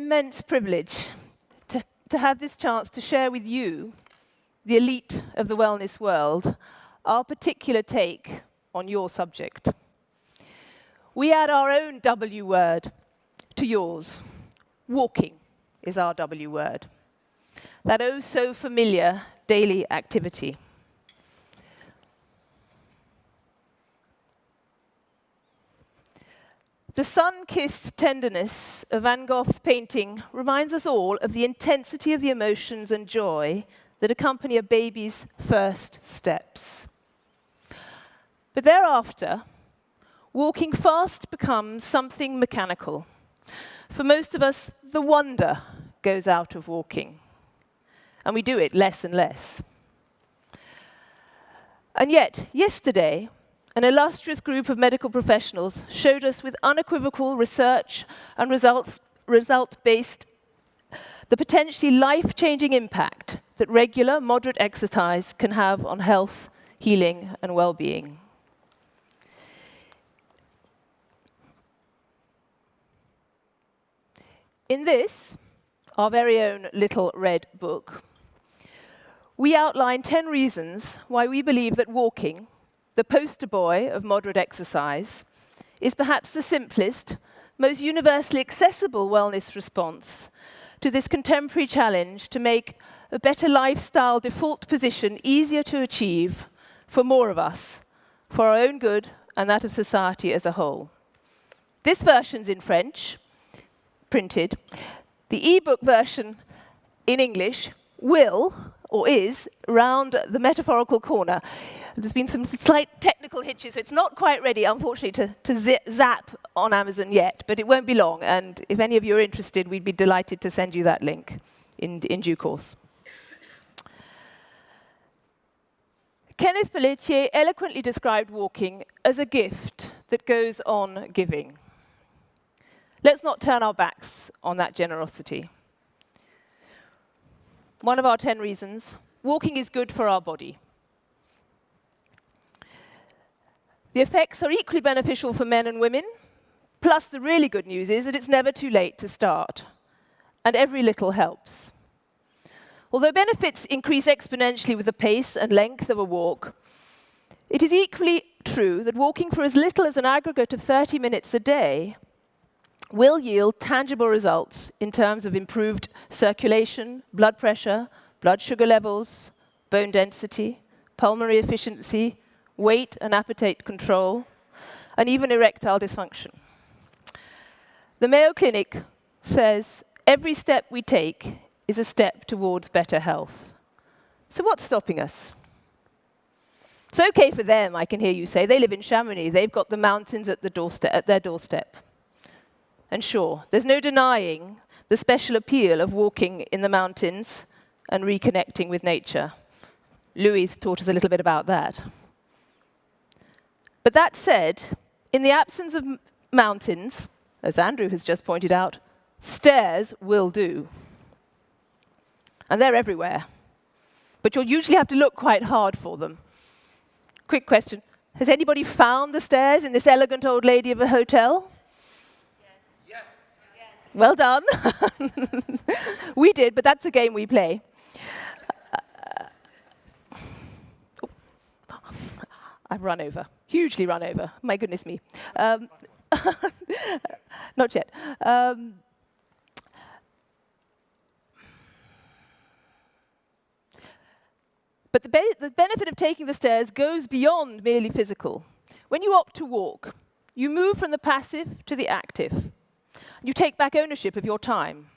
immense privilege to have this chance to share with you, the elite of the wellness world, our particular take on your subject. We add our own W word to yours. Walking is our W word. That oh so familiar daily activity. The sun-kissed tenderness of Van Gogh's painting reminds us all of the intensity of the emotions and joy that accompany a baby's first steps. But thereafter, walking fast becomes something mechanical. For most of us, the wonder goes out of walking, and we do it less and less. And yet, yesterday, an illustrious group of medical professionals showed us with unequivocal research and result-based the potentially life-changing impact that regular, moderate exercise can have on health, healing, and well-being. In this, our very own little red book, we outline 10 reasons why we believe that walking, the poster boy of moderate exercise, is perhaps the simplest, most universally accessible wellness response to this contemporary challenge to make a better lifestyle default position easier to achieve for more of us, for our own good and that of society as a whole. This version's in French, printed. The e-book version in English will, or is, round the metaphorical corner. There's been some slight technical hitches, so it's not quite ready, unfortunately, to zap on Amazon yet, but it won't be long, and if any of you are interested, we'd be delighted to send you that link in due course. Kenneth Pelletier eloquently described walking as a gift that goes on giving. Let's not turn our backs on that generosity. One of our 10 reasons, walking is good for our body. The effects are equally beneficial for men and women, plus the really good news is that it's never too late to start, and every little helps. Although benefits increase exponentially with the pace and length of a walk, it is equally true that walking for as little as an aggregate of 30 minutes a day will yield tangible results in terms of improved circulation, blood pressure, blood sugar levels, bone density, pulmonary efficiency, weight and appetite control, and even erectile dysfunction. The Mayo Clinic says every step we take is a step towards better health. So what's stopping us? It's okay for them, I can hear you say. They live in Chamonix. They've got the mountains at their doorstep. And sure, there's no denying the special appeal of walking in the mountains and reconnecting with nature. Louis taught us a little bit about that. But that said, in the absence of mountains, as Andrew has just pointed out, stairs will do. And they're everywhere. But you'll usually have to look quite hard for them. Quick question. Has anybody found the stairs in this elegant old lady of a hotel? Yes. Well done. We did, but that's a game we play. I've run over. Hugely run over. My goodness me. Not yet. But the benefit of taking the stairs goes beyond merely physical. When you opt to walk, you move from the passive to the active. You take back ownership of your time.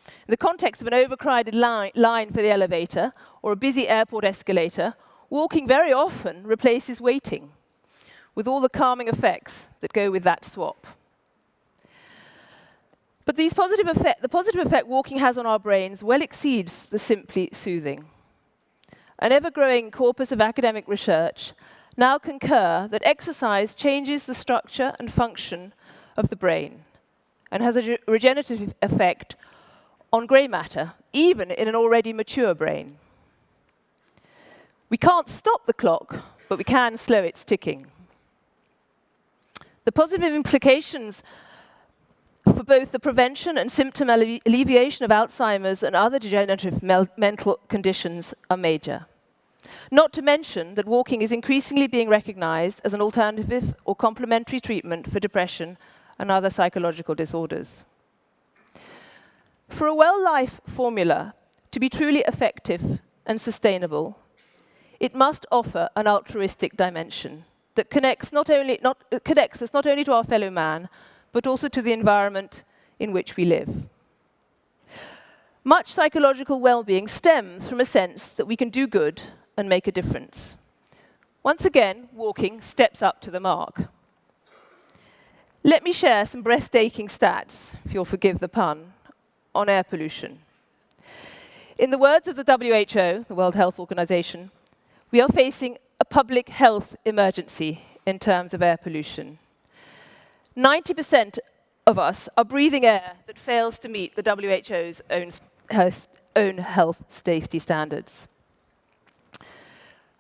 In the context of an overcrowded line for the elevator or a busy airport escalator, walking very often replaces waiting, with all the calming effects that go with that swap. But the positive effect walking has on our brains well exceeds the simply soothing. An ever-growing corpus of academic research now concur that exercise changes the structure and function of the brain and has a regenerative effect on grey matter, even in an already mature brain. We can't stop the clock, but we can slow its ticking. The positive implications for both the prevention and symptom alleviation of Alzheimer's and other degenerative mental conditions are major. Not to mention that walking is increasingly being recognized as an alternative or complementary treatment for depression and other psychological disorders. For a well-life formula to be truly effective and sustainable, it must offer an altruistic dimension that connects us not only to our fellow man, but also to the environment in which we live. Much psychological well-being stems from a sense that we can do good and make a difference. Once again, walking steps up to the mark. Let me share some breathtaking stats, if you'll forgive the pun, on air pollution. In the words of the WHO, the World Health Organization, we are facing a public health emergency in terms of air pollution. 90% of us are breathing air that fails to meet the WHO's own health safety standards.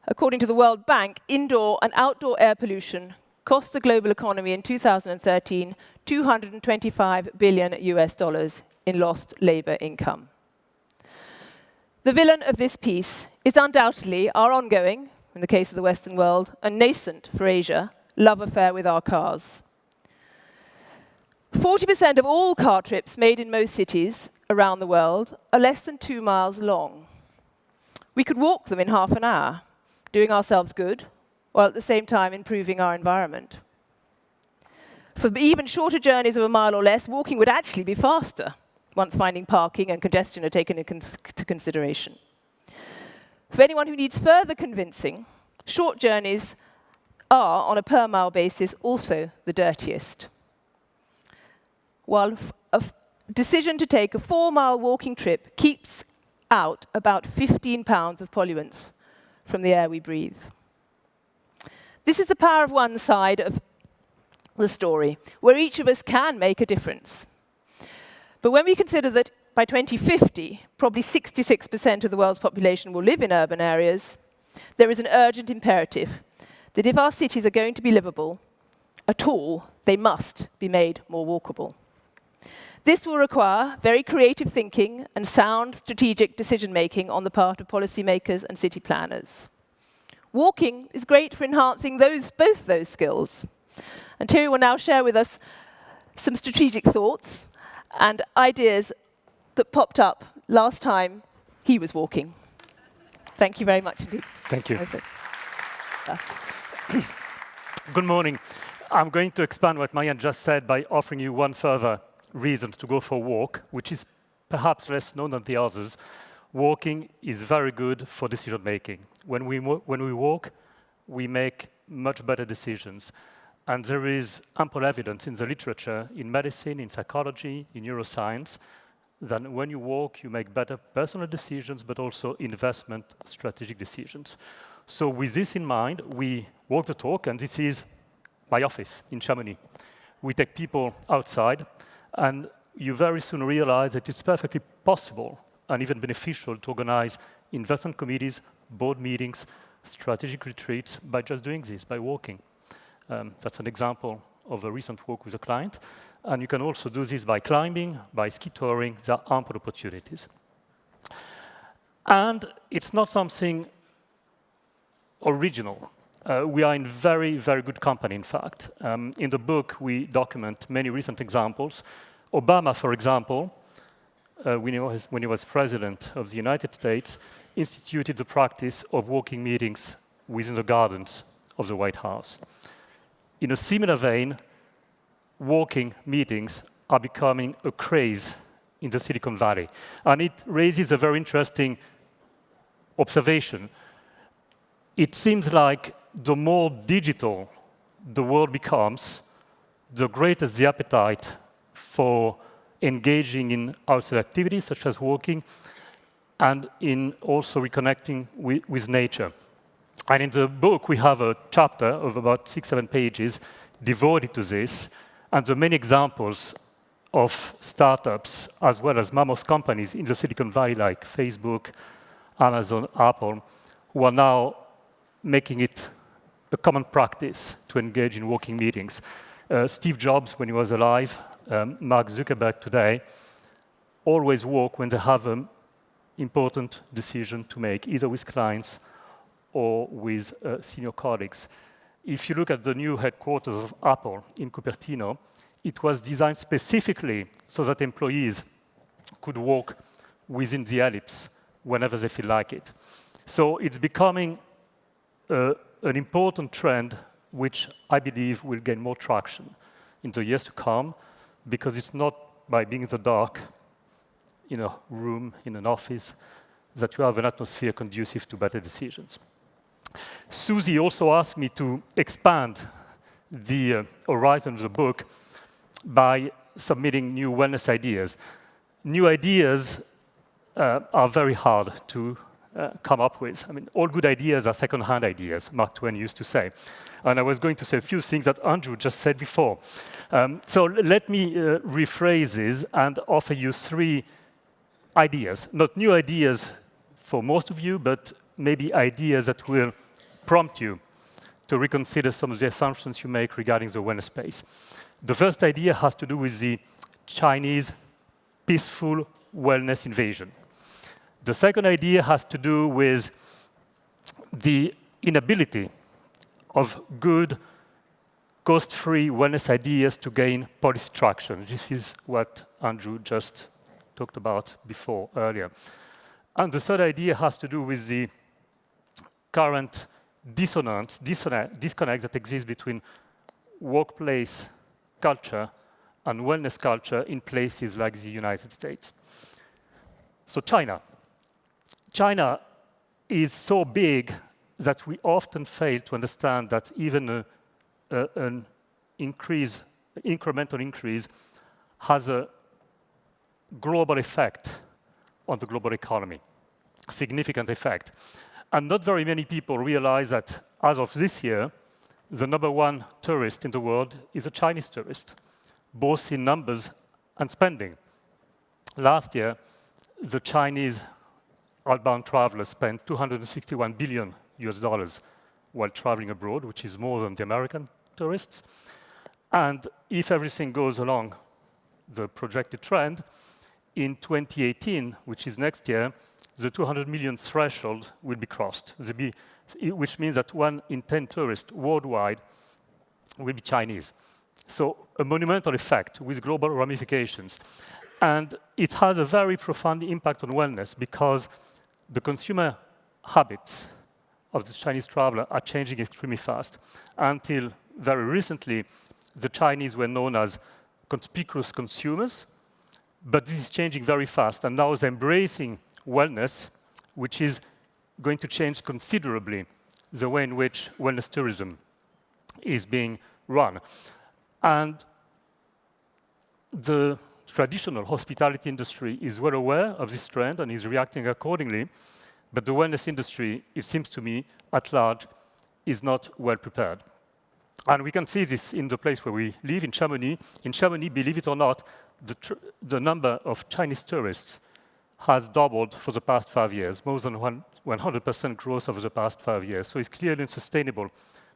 According to the World Bank, indoor and outdoor air pollution cost the global economy in 2013 $225 billion in lost labor income. The villain of this piece is undoubtedly our ongoing, in the case of the Western world, and nascent for Asia, love affair with our cars. 40% of all car trips made in most cities around the world are less than 2 miles long. We could walk them in half an hour, doing ourselves good, while at the same time improving our environment. For even shorter journeys of a mile or less, walking would actually be faster, once finding parking and congestion are taken into consideration. For anyone who needs further convincing, short journeys are, on a per-mile basis, also the dirtiest. While a decision to take a 4-mile walking trip keeps out about 15 pounds of pollutants from the air we breathe. This is the power of one side of the story, where each of us can make a difference. But when we consider that by 2050, probably 66% of the world's population will live in urban areas, there is an urgent imperative that if our cities are going to be livable at all, they must be made more walkable. This will require very creative thinking and sound strategic decision-making on the part of policymakers and city planners. Walking is great for enhancing both those skills. And Thierry will now share with us some strategic thoughts and ideas that popped up last time he was walking. Thank you very much indeed. Thank you. Good morning. I'm going to expand what Marianne just said by offering you one further reason to go for a walk, which is perhaps less known than the others. Walking is very good for decision making. When we walk, we make much better decisions. And there is ample evidence in the literature, in medicine, in psychology, in neuroscience, that when you walk, you make better personal decisions, but also investment strategic decisions. So with this in mind, we walk the talk, and this is my office in Chamonix. We take people outside, and you very soon realize that it's perfectly possible and even beneficial to organize investment committees, board meetings, strategic retreats by just doing this, by walking. That's an example of a recent walk with a client. And you can also do this by climbing, by ski touring. There are ample opportunities. And it's not something original. We are in very, very good company, in fact. In the book, we document many recent examples. Obama, for example, when he was president of the United States, instituted the practice of walking meetings within the gardens of the White House. In a similar vein, walking meetings are becoming a craze in the Silicon Valley. And it raises a very interesting observation. It seems like the more digital the world becomes, the greater the appetite for engaging in outside activities such as walking and in also reconnecting with nature. And in the book, we have a chapter of about 6-7 pages devoted to this, and the many examples of startups as well as mammoth companies in the Silicon Valley like Facebook, Amazon, Apple, who are now making it a common practice to engage in walking meetings. Steve Jobs, when he was alive, Mark Zuckerberg today, always walk when they have an important decision to make, either with clients or with senior colleagues. If you look at the new headquarters of Apple in Cupertino, it was designed specifically so that employees could walk within the ellipse whenever they feel like it. So it's becoming an important trend which I believe will gain more traction in the years to come, because it's not by being in the dark in a room, in an office, that you have an atmosphere conducive to better decisions. Susie also asked me to expand the horizon of the book by submitting new wellness ideas. New ideas are very hard to come up with. I mean, all good ideas are second-hand ideas, Mark Twain used to say. And I was going to say a few things that Andrew just said before. So let me rephrase this and offer you 3 ideas. Not new ideas for most of you, but maybe ideas that will prompt you to reconsider some of the assumptions you make regarding the wellness space. The first idea has to do with the Chinese peaceful wellness invasion. The second idea has to do with the inability of good, cost-free wellness ideas to gain policy traction. This is what Andrew just talked about before, earlier. And the third idea has to do with the current disconnect that exists between workplace culture and wellness culture in places like the United States. So China. China is so big that we often fail to understand that even an incremental increase has a global effect on the global economy, a significant effect. And not very many people realize that as of this year, the #1 tourist in the world is a Chinese tourist, both in numbers and spending. Last year, the Chinese outbound travelers spent $261 billion while traveling abroad, which is more than the American tourists. And if everything goes along the projected trend, in 2018, which is next year, the 200 million threshold will be crossed, which means that 1 in 10 tourists worldwide will be Chinese. So a monumental effect with global ramifications. And it has a very profound impact on wellness, because the consumer habits of the Chinese traveler are changing extremely fast. Until very recently, the Chinese were known as conspicuous consumers, but this is changing very fast, and now they're embracing wellness, which is going to change considerably the way in which wellness tourism is being run. And the traditional hospitality industry is well aware of this trend and is reacting accordingly, but the wellness industry, it seems to me, at large, is not well prepared. And we can see this in the place where we live, in Chamonix. In Chamonix, believe it or not, the number of Chinese tourists has doubled for the past 5 years, more than 100% growth over the past 5 years. So it's clearly unsustainable,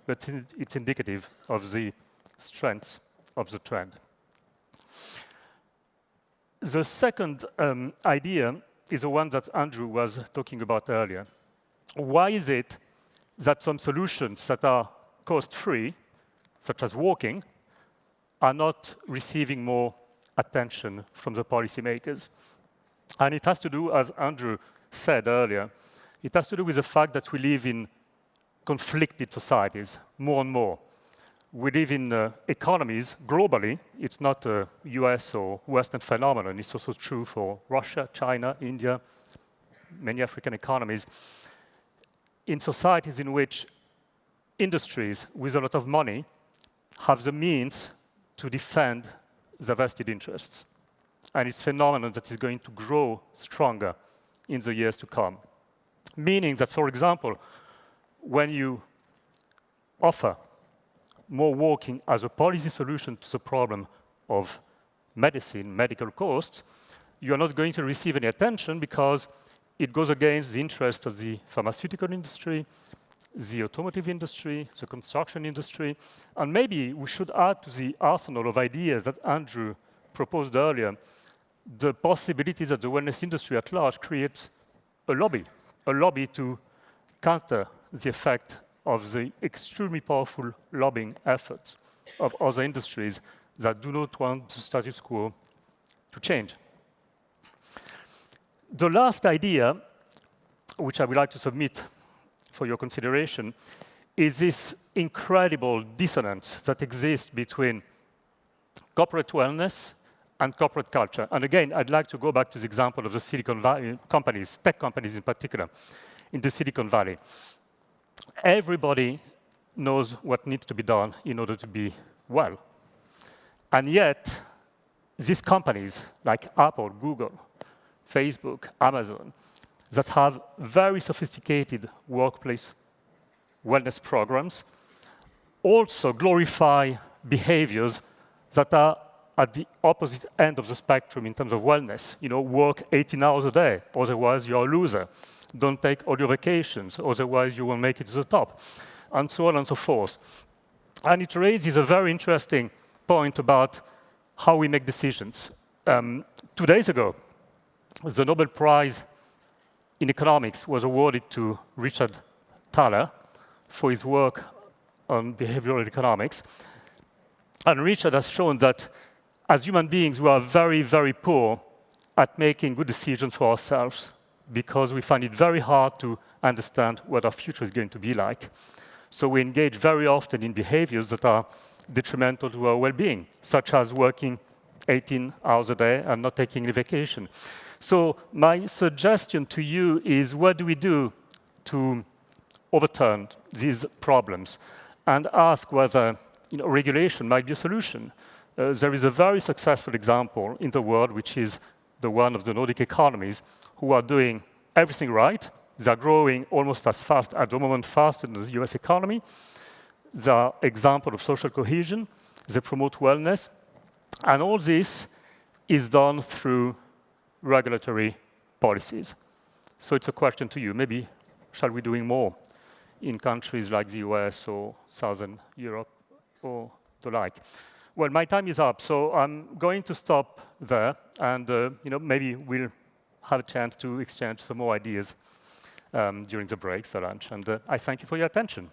but it's indicative of the strength of the trend. The second idea is the one that Andrew was talking about earlier. Why is it that some solutions that are cost-free, such as walking, are not receiving more attention from the policymakers? And it has to do, as Andrew said earlier, it has to do with the fact that we live in conflicted societies more and more. We live in economies globally. It's not a US or Western phenomenon. It's also true for Russia, China, India, many African economies. In societies in which industries with a lot of money have the means to defend their vested interests. And it's a phenomenon that is going to grow stronger in the years to come. Meaning that, for example, when you offer more walking as a policy solution to the problem of medicine, medical costs, you are not going to receive any attention because it goes against the interest of the pharmaceutical industry, the automotive industry, the construction industry. And maybe we should add to the arsenal of ideas that Andrew proposed earlier, the possibilities that the wellness industry at large creates a lobby to counter the effect of the extremely powerful lobbying efforts of other industries that do not want the status quo to change. The last idea, which I would like to submit for your consideration, is this incredible dissonance that exists between corporate wellness and corporate culture. And again, I'd like to go back to the example of the Silicon Valley companies, tech companies in particular, in the Silicon Valley. Everybody knows what needs to be done in order to be well. And yet, these companies like Apple, Google, Facebook, Amazon, that have very sophisticated workplace wellness programs, also glorify behaviors that are at the opposite end of the spectrum in terms of wellness. You know, work 18 hours a day, otherwise you're a loser. Don't take all your vacations, otherwise you won't make it to the top, and so on and so forth. And it raises a very interesting point about how we make decisions. 2 days ago, the Nobel Prize in economics was awarded to Richard Thaler for his work on behavioral economics. And Richard has shown that as human beings, we are very, very poor at making good decisions for ourselves because we find it very hard to understand what our future is going to be like. So we engage very often in behaviors that are detrimental to our well-being, such as working 18 hours a day and not taking any vacation. So my suggestion to you is, what do we do to overturn these problems and ask whether regulation might be a solution? There is a very successful example in the world, which is the one of the Nordic economies, who are doing everything right. They are growing almost as fast, at the moment, faster than the US economy. They are example of social cohesion. They promote wellness. And all this is done through regulatory policies. So it's a question to you. Maybe shall we be doing more in countries like the US or Southern Europe or the like? Well, my time is up, so I'm going to stop there, and maybe we'll have a chance to exchange some more ideas during the breaks or lunch. And I thank you for your attention.